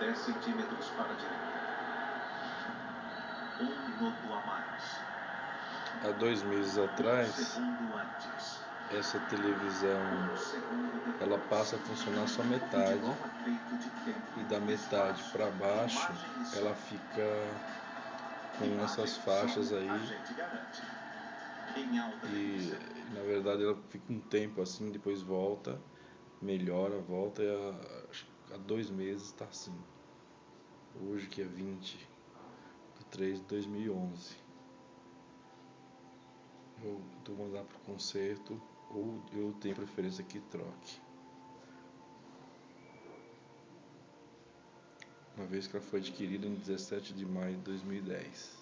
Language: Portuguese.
10 centímetros para a direita. 1 minuto a mais. Há 2 meses atrás, segundo antes. essa televisão ela passa a funcionar só metade, e da metade para baixo ela fica com essas faixas aí, e na verdade ela fica um tempo assim, depois volta, melhora, volta, e há 2 meses está assim. Hoje que é 20/3/2011. Eu vou mandar para o conserto, ou eu tenho preferência que troque, uma vez que ela foi adquirida em 17 de maio de 2010.